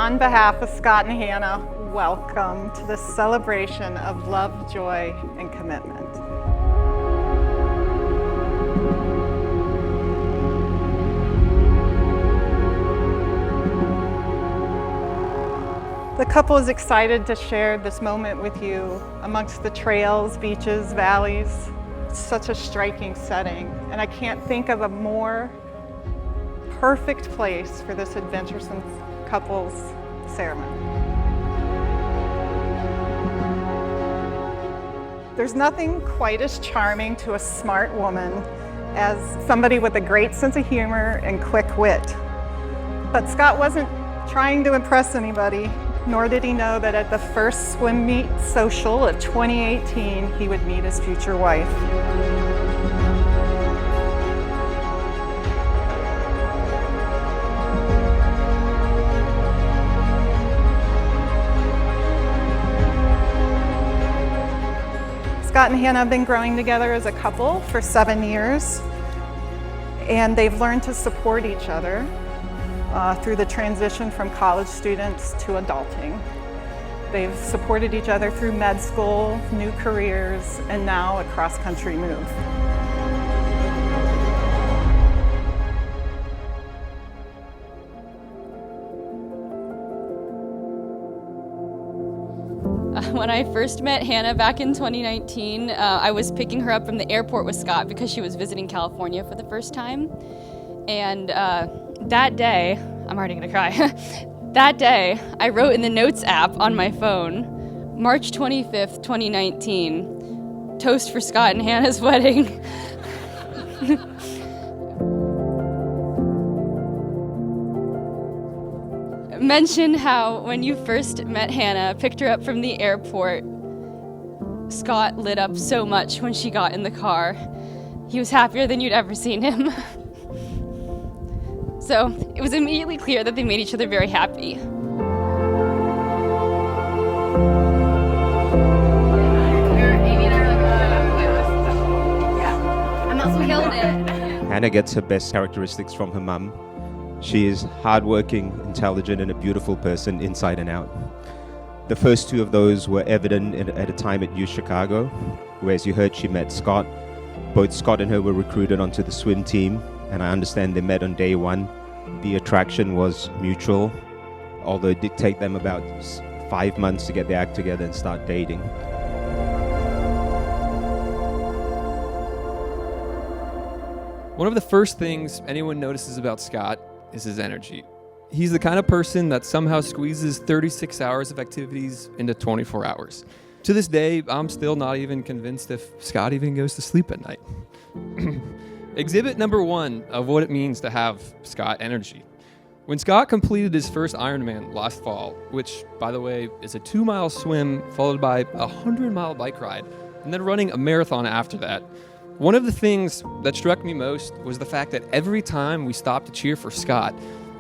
on behalf of Scott and Hannah, welcome to the celebration of love, joy, and commitment. The couple is excited to share this moment with you amongst the trails, beaches, valleys. It's such a striking setting, and I can't think of a more perfect place for this adventuresome couple's ceremony. There's nothing quite as charming to a smart woman as somebody with a great sense of humor and quick wit. But Scott wasn't trying to impress anybody, nor did he know that at the first swim meet social of 2018, he would meet his future wife. Scott and Hannah have been growing together as a couple for 7 years, and they've learned to support each other through the transition from college students to adulting. They've supported each other through med school, new careers, and now a cross-country move. When I first met Hannah back in 2019, I was picking her up from the airport with Scott because she was visiting California for the first time. And that day, I'm already gonna cry. That day, I wrote in the Notes app on my phone, March 25th, 2019, toast for Scott and Hannah's wedding. Mention how when you first met Hannah, picked her up from the airport, Scott lit up so much when she got in the car. He was happier than you'd ever seen him. So it was immediately clear that they made each other very happy. And that's what killed it. Hannah gets her best characteristics from her mum. She is hardworking, intelligent, and a beautiful person inside and out. The first two of those were evident at a time at U Chicago, where, as you heard, she met Scott. Both Scott and her were recruited onto the swim team, and I understand they met on day one. The attraction was mutual, although it did take them about 5 months to get their act together and start dating. One of the first things anyone notices about Scott is his energy. He's the kind of person that somehow squeezes 36 hours of activities into 24 hours. To this day, I'm still not even convinced if Scott even goes to sleep at night. Exhibit number 1 of what it means to have Scott energy. When Scott completed his first Ironman last fall, which, by the way, is a 2-mile swim followed by a 100-mile bike ride, and then running a marathon after that, one of the things that struck me most was the fact that every time we stopped to cheer for Scott,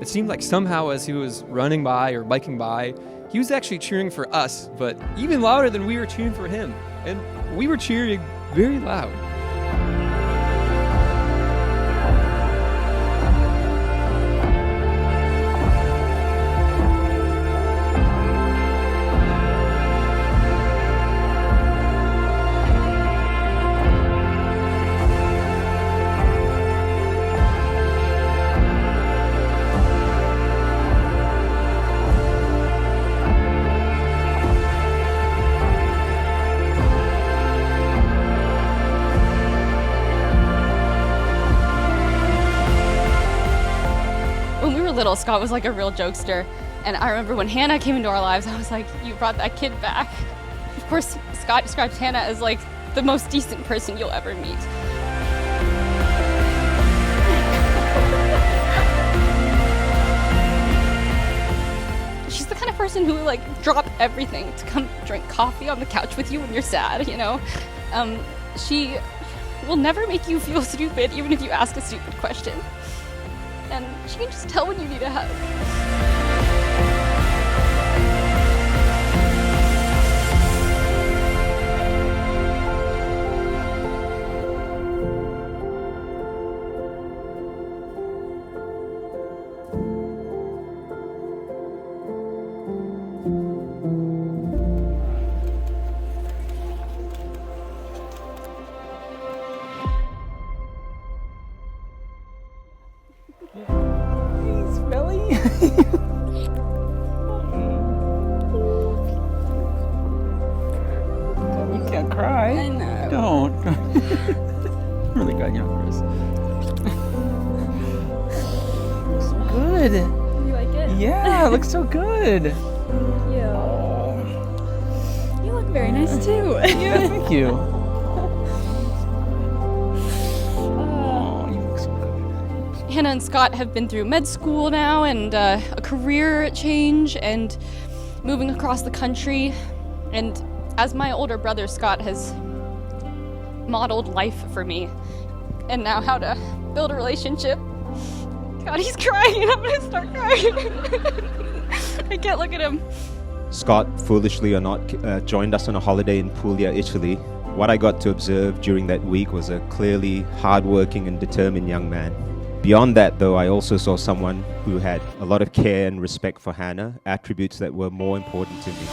it seemed like somehow as he was running by or biking by, he was actually cheering for us, but even louder than we were cheering for him. And we were cheering very loud. Little, Scott was like a real jokester, and I remember when Hannah came into our lives, I was like, you brought that kid back. Of course, Scott describes Hannah as like the most decent person you'll ever meet. She's the kind of person who will like drop everything to come drink coffee on the couch with you when you're sad, you know? She will never make you feel stupid, even if you ask a stupid question. And she can just tell when you need a hug. Really? You can't cry. I know. Don't. Really good, you know, Chris. Looks so good. You like it? Yeah, it looks so good. You look very nice too. Yeah, thank you. Oh, you look so good. Hannah and Scott have been through med school now and a career change and moving across the country. And as my older brother, Scott has modeled life for me and now how to build a relationship. God, he's crying and I'm gonna start crying. I can't look at him. Scott, foolishly or not, joined us on a holiday in Puglia, Italy. What I got to observe during that week was a clearly hardworking and determined young man. Beyond that, though, I also saw someone who had a lot of care and respect for Hannah, attributes that were more important to me.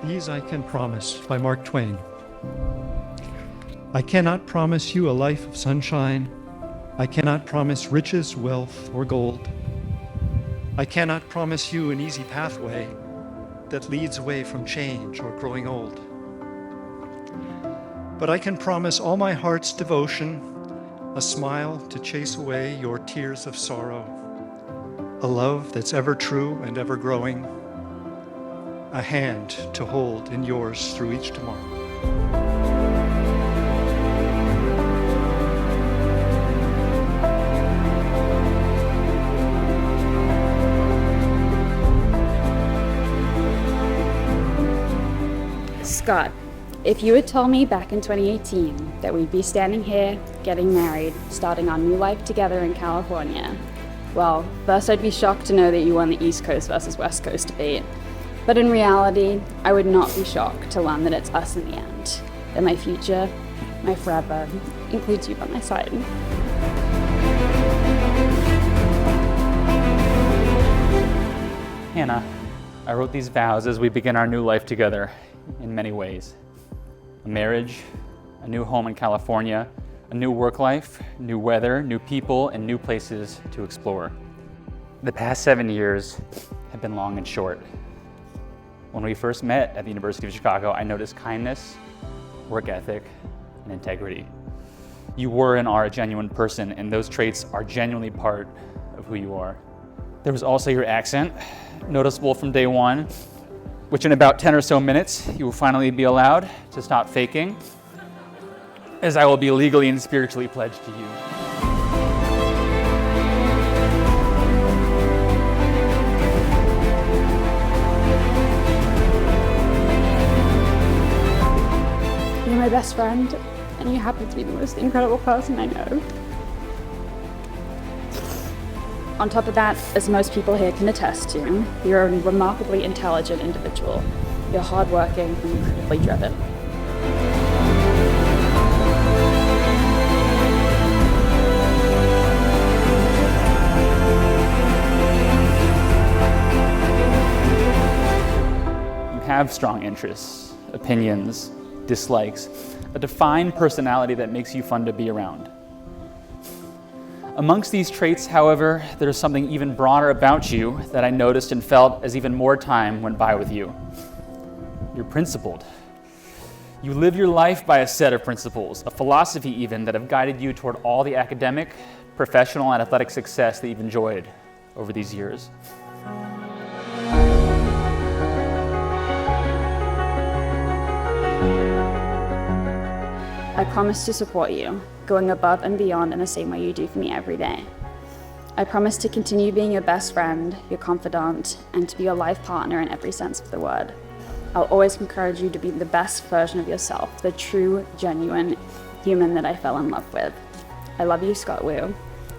These I Can Promise by Mark Twain. I cannot promise you a life of sunshine. I cannot promise riches, wealth, or gold. I cannot promise you an easy pathway that leads away from change or growing old. But I can promise all my heart's devotion, a smile to chase away your tears of sorrow, a love that's ever true and ever growing, a hand to hold in yours through each tomorrow. Scott, if you had told me back in 2018 that we'd be standing here, getting married, starting our new life together in California, well, first I'd be shocked to know that you won the East Coast versus West Coast debate. But in reality, I would not be shocked to learn that it's us in the end. That my future, my forever, includes you by my side. Hannah, I wrote these vows as we begin our new life together in many ways. A marriage, a new home in California, a new work life, new weather, new people, and new places to explore. The past 7 years have been long and short. When we first met at the University of Chicago, I noticed kindness, work ethic, and integrity. You were and are a genuine person, and those traits are genuinely part of who you are. There was also your accent, noticeable from day one, which in about 10 or so minutes, you will finally be allowed to stop faking, as I will be legally and spiritually pledged to you. You're my best friend, and you happen to be the most incredible person I know. On top of that, as most people here can attest to, you're a remarkably intelligent individual. You're hardworking and incredibly driven. You have strong interests, opinions, dislikes, a defined personality that makes you fun to be around. Amongst these traits, however, there's something even broader about you that I noticed and felt as even more time went by with you. You're principled. You live your life by a set of principles, a philosophy even, that have guided you toward all the academic, professional and athletic success that you've enjoyed over these years. I promise to support you, going above and beyond in the same way you do for me every day. I promise to continue being your best friend, your confidant, and to be your life partner in every sense of the word. I'll always encourage you to be the best version of yourself, the true, genuine human that I fell in love with. I love you, Scott Wu,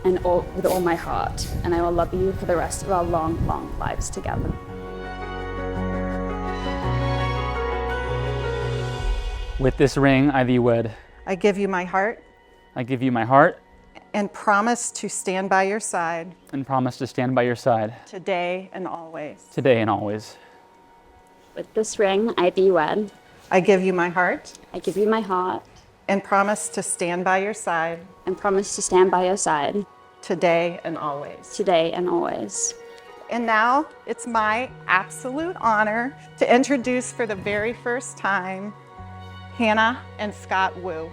with all my heart, and I will love you for the rest of our long, long lives together. With this ring, I thee wed. I give you my heart I give you my heart and promise to stand by your side and promise to stand by your side today and always. today and always. With this ring, I thee wed. I give you my heart I give you my heart and promise to stand by your side and promise to stand by your side today and always. today and always. And now it's my absolute honor to introduce for the very first time Hannah and Scott Wu.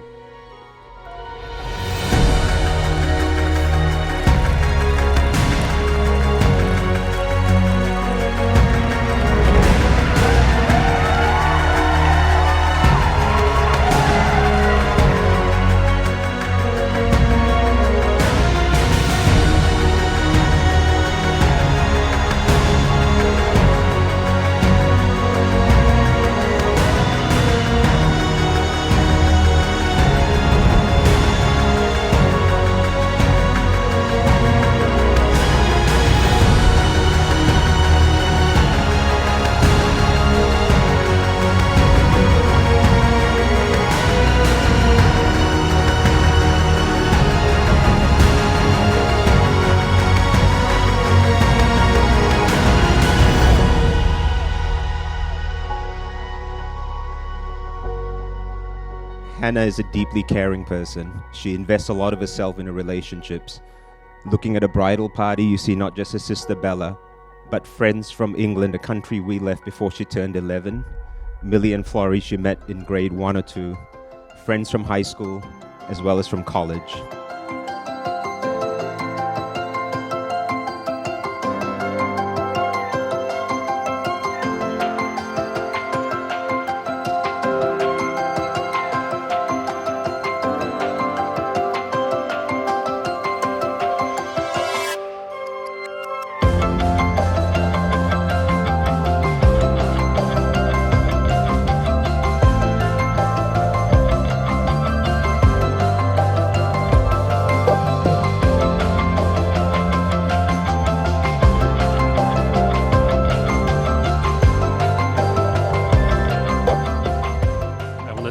Hannah is a deeply caring person. She invests a lot of herself in her relationships. Looking at a bridal party, you see not just her sister Bella, but friends from England, a country we left before she turned 11. Millie and Florrie she met in grade 1 or 2. Friends from high school, as well as from college.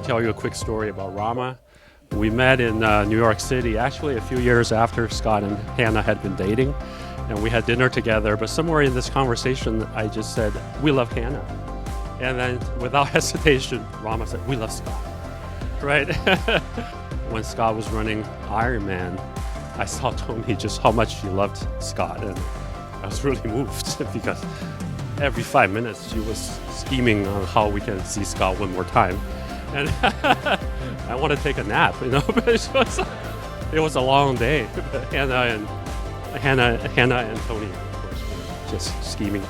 Tell you a quick story about Rama. We met in New York City actually a few years after Scott and Hannah had been dating, and we had dinner together, but somewhere in this conversation I just said, we love Hannah. And then without hesitation, Rama said, we love Scott, right? When Scott was running Ironman, I saw Tony just how much she loved Scott, and I was really moved because every 5 minutes she was scheming on how we can see Scott one more time. And I want to take a nap, but it was a long day. Hannah and Tony, of course, were just scheming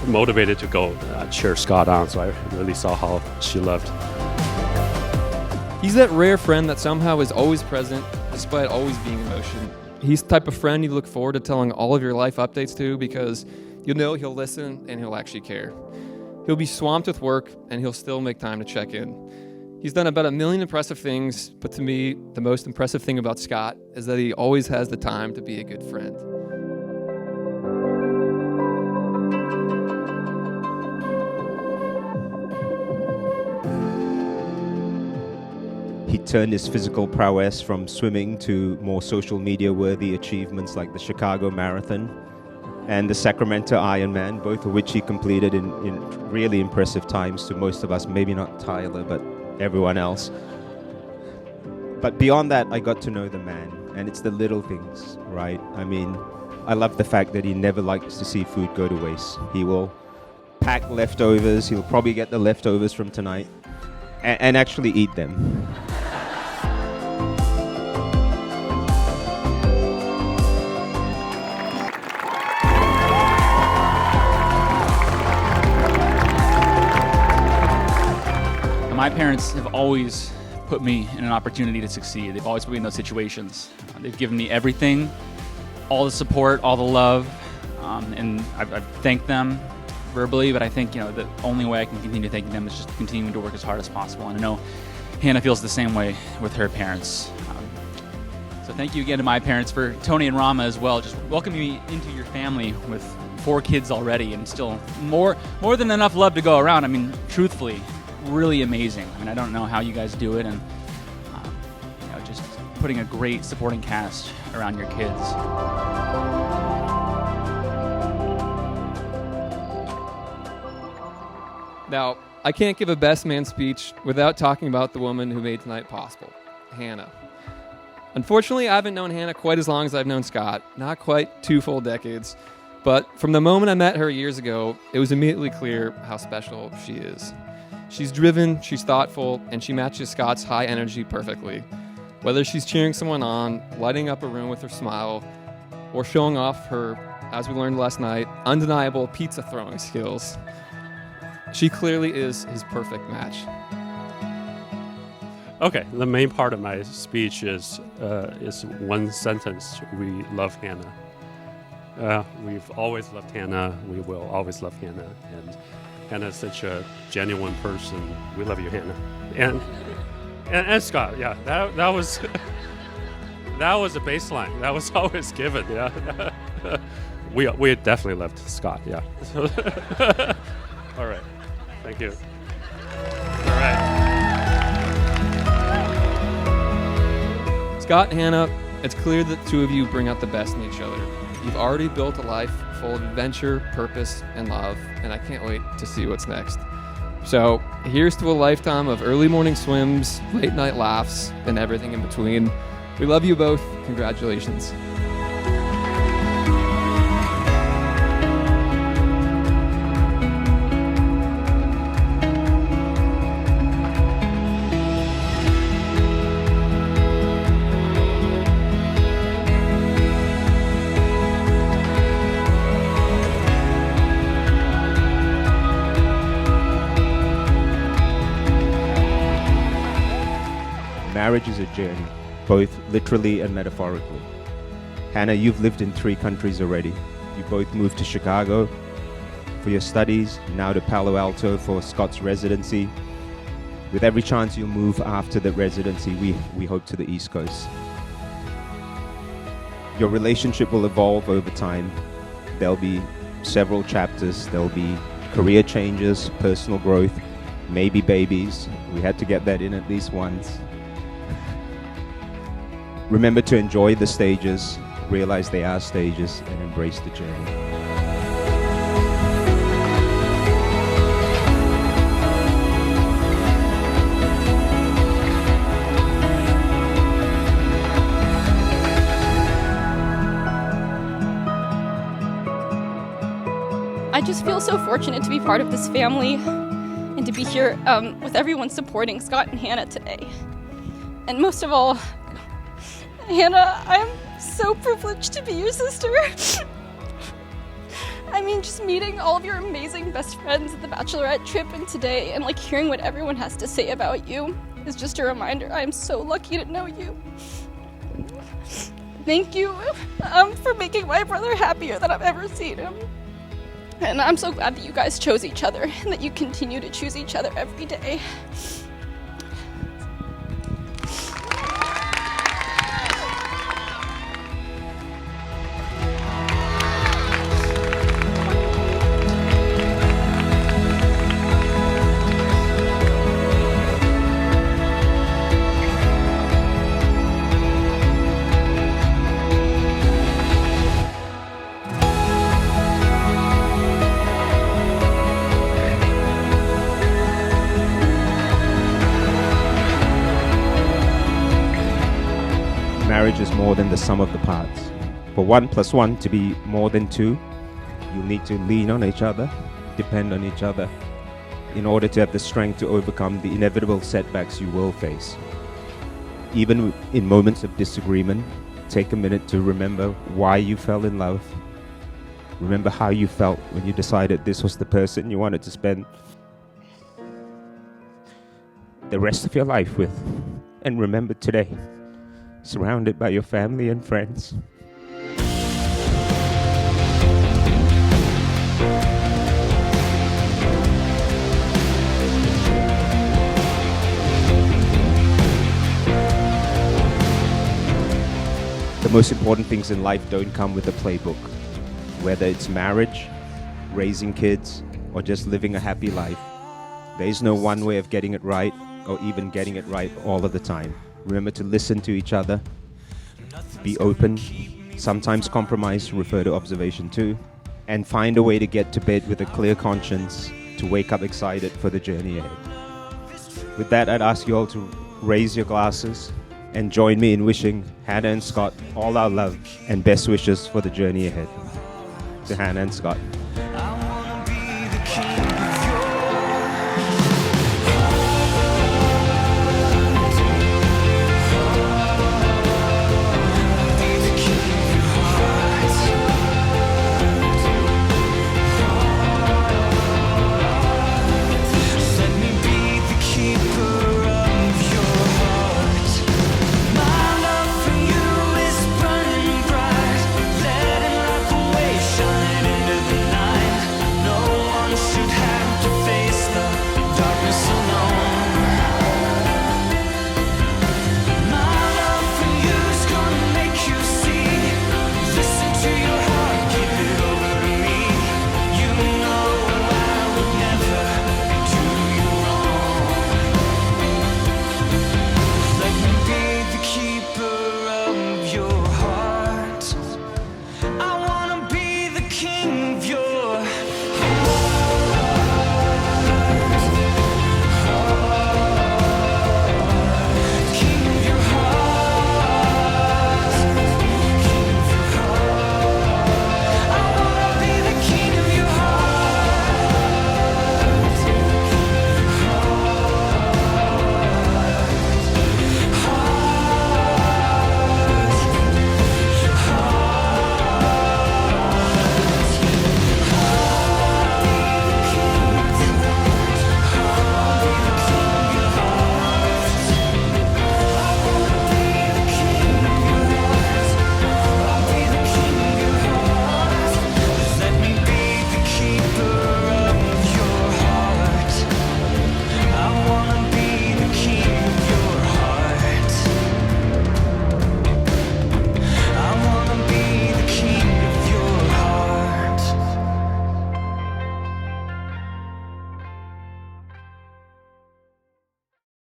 motivated to go cheer Scott on. So I really saw how she loved. He's that rare friend that somehow is always present, despite always being in motion. He's the type of friend you look forward to telling all of your life updates to because you know he'll listen and he'll actually care. He'll be swamped with work, and he'll still make time to check in. He's done about 1 million impressive things, but to me, the most impressive thing about Scott is that he always has the time to be a good friend. He turned his physical prowess from swimming to more social media-worthy achievements like the Chicago Marathon and the Sacramento Ironman, both of which he completed in really impressive times to most of us, maybe not Tyler, but everyone else. But beyond that, I got to know the man, and it's the little things, right? I mean, I love the fact that he never likes to see food go to waste. He will pack leftovers, he'll probably get the leftovers from tonight, and actually eat them. My parents have always put me in an opportunity to succeed. They've always put me in those situations. They've given me everything, all the support, all the love, and I've thanked them verbally, but I think the only way I can continue thanking them is just continuing to work as hard as possible. And I know Hannah feels the same way with her parents. So thank you again to my parents, for Tony and Rama as well, just welcoming me into your family with 4 kids already, and still more than enough love to go around. I mean, truthfully, really amazing. I mean, I don't know how you guys do it, and just putting a great supporting cast around your kids. Now, I can't give a best man speech without talking about the woman who made tonight possible, Hannah. Unfortunately, I haven't known Hannah quite as long as I've known Scott, not quite 2 full decades, but from the moment I met her years ago, it was immediately clear how special she is. She's driven, she's thoughtful, and she matches Scott's high energy perfectly. Whether she's cheering someone on, lighting up a room with her smile, or showing off her, as we learned last night, undeniable pizza throwing skills, she clearly is his perfect match. Okay, the main part of my speech is one sentence: we love Hannah. We've always loved Hannah. We will always love Hannah. And Hannah is such a genuine person. We love you, Hannah. And Scott, yeah, that was that was a baseline. That was always given. Yeah, we definitely loved Scott. Yeah. All right. Thank you. All right. Scott and Hannah, it's clear that the 2 of you bring out the best in each other. You've already built a life full of adventure, purpose, and love, and I can't wait to see what's next. So here's to a lifetime of early morning swims, late night laughs, and everything in between. We love you both. Congratulations. Marriage is a journey, both literally and metaphorically. Hannah, you've lived in 3 countries already. You both moved to Chicago for your studies, now to Palo Alto for Scott's residency. With every chance you'll move after the residency, we hope to the East Coast. Your relationship will evolve over time. There'll be several chapters. There'll be career changes, personal growth, maybe babies. We had to get that in at least once. Remember to enjoy the stages, realize they are stages, and embrace the journey. I just feel so fortunate to be part of this family and to be here with everyone supporting Scott and Hannah today. And most of all, Hannah, I'm so privileged to be your sister. I mean, just meeting all of your amazing best friends at the bachelorette trip and today, and like hearing what everyone has to say about you is just a reminder I am so lucky to know you. Thank you for making my brother happier than I've ever seen him. And I'm so glad that you guys chose each other and that you continue to choose each other every day. Marriage is more than the sum of the parts. For 1 + 1 to be more than 2, you'll need to lean on each other, depend on each other, in order to have the strength to overcome the inevitable setbacks you will face. Even in moments of disagreement, take a minute to remember why you fell in love. Remember how you felt when you decided this was the person you wanted to spend the rest of your life with. And remember today, surrounded by your family and friends. The most important things in life don't come with a playbook. Whether it's marriage, raising kids, or just living a happy life, there is no one way of getting it right, or even getting it right all of the time. Remember to listen to each other, be open, sometimes compromise, refer to observation too, and find a way to get to bed with a clear conscience to wake up excited for the journey ahead. With that, I'd ask you all to raise your glasses and join me in wishing Hannah and Scott all our love and best wishes for the journey ahead. To Hannah and Scott.